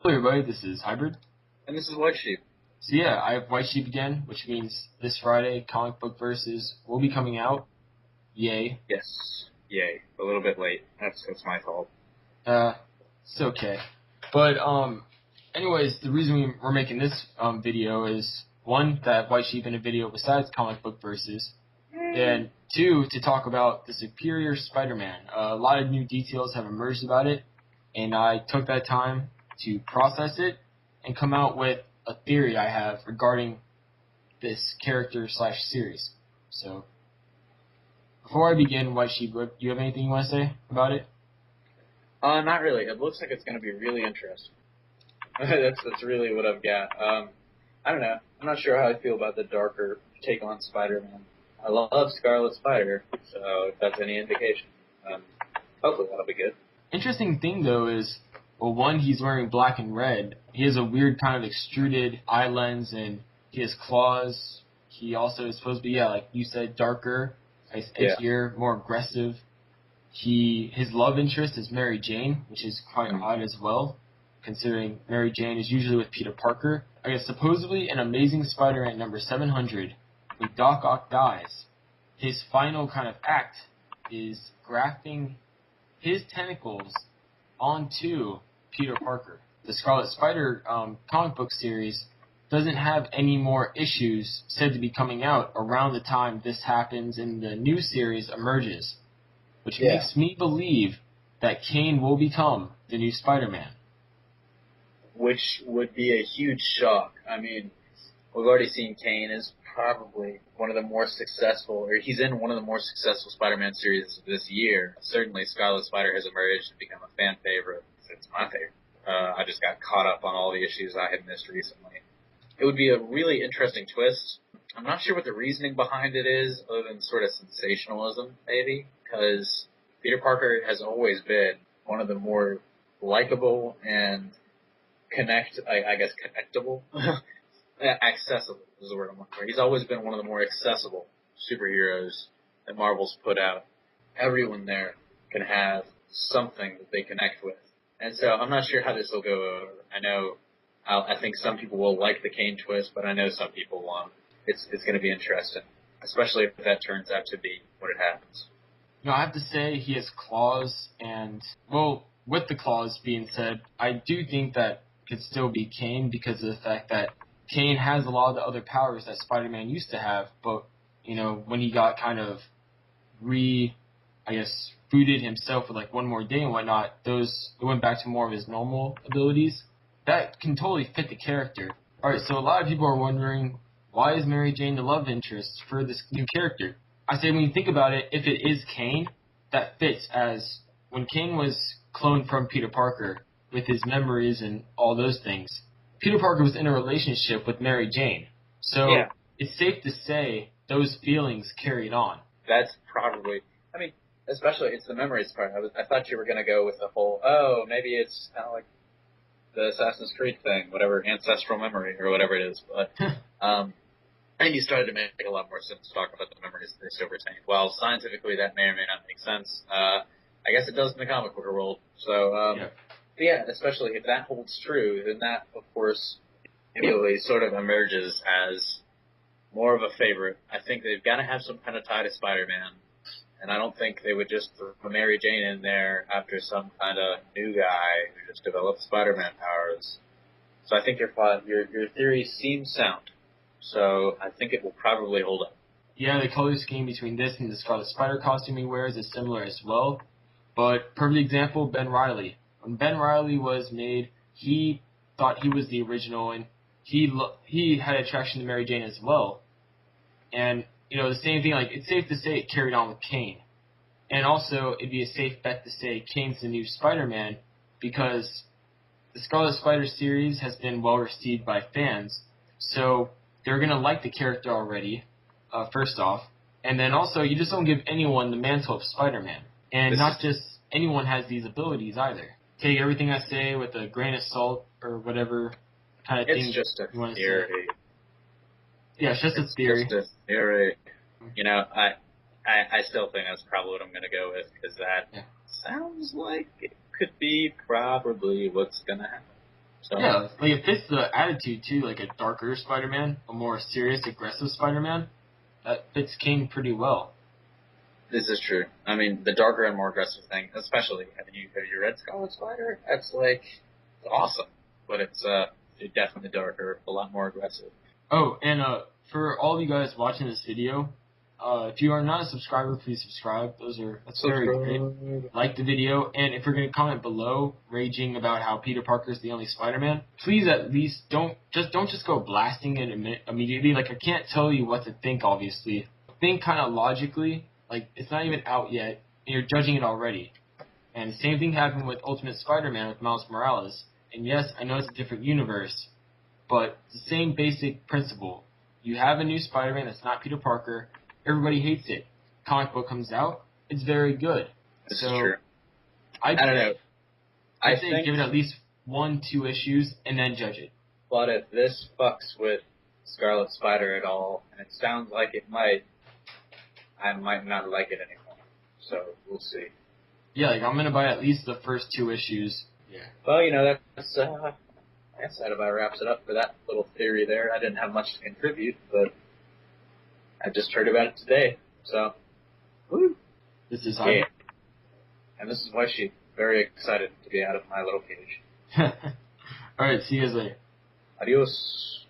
everybody, this is Hybrid. And this is White Sheep. So yeah, I have White Sheep again, which means this Friday, Comic Book Versus will be coming out. Yay. Yes. Yay. A little bit late. That's my fault. It's okay. But, anyways, the reason we're making this video is, one, that White Sheep in a video besides Comic Book Versus, and two, to talk about the Superior Spider-Man. A lot of new details have emerged about it, and I took that time to process it and come out with a theory I have regarding this character/series. So, before I begin, White Sheep, do you have anything you want to say about it? Not really. It looks like it's going to be really interesting. that's really what I've got. I don't know. I'm not sure how I feel about the darker take on Spider-Man. I love Scarlet Spider, so if that's any indication, hopefully that'll be good. Interesting thing, though, is, well, one, he's wearing black and red. He has a weird kind of extruded eye lens, and he has claws. He also is supposed to be, like you said, darker, edgier, more aggressive. His love interest is Mary Jane, which is quite odd as well, considering Mary Jane is usually with Peter Parker. I guess supposedly in Amazing Spider-Man number 700, when Doc Ock dies, his final kind of act is grafting his tentacles onto Peter Parker. The Scarlet Spider comic book series doesn't have any more issues said to be coming out around the time this happens and the new series emerges, which makes me believe that Kane will become the new Spider-Man. Which would be a huge shock. I mean, we've already seen Kane is probably one of the more successful, or he's in one of the more successful Spider-Man series this year. Certainly, Scarlet Spider has emerged and become a fan favorite. It's my favorite. I just got caught up on all the issues I had missed recently. It would be a really interesting twist. I'm not sure what the reasoning behind it is, other than sort of sensationalism, maybe, because Peter Parker has always been one of the more likable and connectable. Accessible is the word I'm looking for. He's always been one of the more accessible superheroes that Marvel's put out. Everyone there can have something that they connect with. And so I'm not sure how this will go over. I think some people will like the Kane twist, but I know some people won't. It's going to be interesting, especially if that turns out to be what it happens. I have to say he has claws, and, well, with the claws being said, I do think that could still be Kane because of the fact that Kane has a lot of the other powers that Spider-Man used to have, but, when he got kind of booted himself with, one more day and whatnot, it went back to more of his normal abilities. That can totally fit the character. Alright, so a lot of people are wondering, why is Mary Jane the love interest for this new character? I say when you think about it, if it is Kane, that fits, as when Kane was cloned from Peter Parker with his memories and all those things, Peter Parker was in a relationship with Mary Jane. So It's safe to say those feelings carried on. That's probably, especially it's the memories part. I thought you were going to go with the whole, maybe it's kind of like the Assassin's Creed thing, whatever, ancestral memory or whatever it is. But and you started to make a lot more sense to talk about the memories that they still retain. Well, scientifically, that may or may not make sense. I guess it does in the comic book world. So, especially if that holds true, then that, of course, immediately sort of emerges as more of a favorite. I think they've got to have some kind of tie to Spider-Man. And I don't think they would just throw Mary Jane in there after some kind of new guy who just developed Spider-Man powers. So I think your theory seems sound. So I think it will probably hold up. Yeah, the color scheme between this and the Scarlet Spider costume he wears is similar as well. But perfect example, Ben Reilly. When Ben Reilly was made, he thought he was the original, and he had attraction to Mary Jane as well. And the same thing, it's safe to say it carried on with Kane. And also, it'd be a safe bet to say Kane's the new Spider-Man because the Scarlet Spider series has been well received by fans. So they're going to like the character already, first off. And then also, you just don't give anyone the mantle of Spider-Man. And not just anyone has these abilities either. Take everything I say with a grain of salt or whatever kind of thing. It's just a theory. Yeah, it's just a theory. It's just a theory. I still think that's probably what I'm going to go with, because that sounds like it could be probably what's going to happen. So Yeah, like it fits the attitude too, like a darker Spider-Man, a more serious, aggressive Spider-Man. That fits King pretty well. this is true. I mean, the darker and more aggressive thing, especially have you read Scarlet Spider? That's like it's awesome, but it's definitely darker, a lot more aggressive. Oh, and for all of you guys watching this video, if you are not a subscriber, please subscribe. That's very great. Like the video, and if you're gonna comment below, raging about how Peter Parker is the only Spider-Man, please at least don't just go blasting it immediately. Like I can't tell you what to think. Obviously, think kind of logically. Like it's not even out yet, and you're judging it already. And the same thing happened with Ultimate Spider-Man with Miles Morales. And yes, I know it's a different universe, but it's the same basic principle. You have a new Spider-Man that's not Peter Parker. Everybody hates it. Comic book comes out. It's very good. This So is true. I don't know. I'd say give it at least 1-2 issues and then judge it. But if this fucks with Scarlet Spider at all, and it sounds like it might, I might not like it anymore. So we'll see. Yeah, like I'm gonna buy at least the first 2 issues. Yeah. Well, that's I guess that about wraps it up for that little theory there. I didn't have much to contribute, but I just heard about it today. So, woo. This is Yeah. And this is why she's very excited to be out of my little cage. All right, see you guys later. Adios.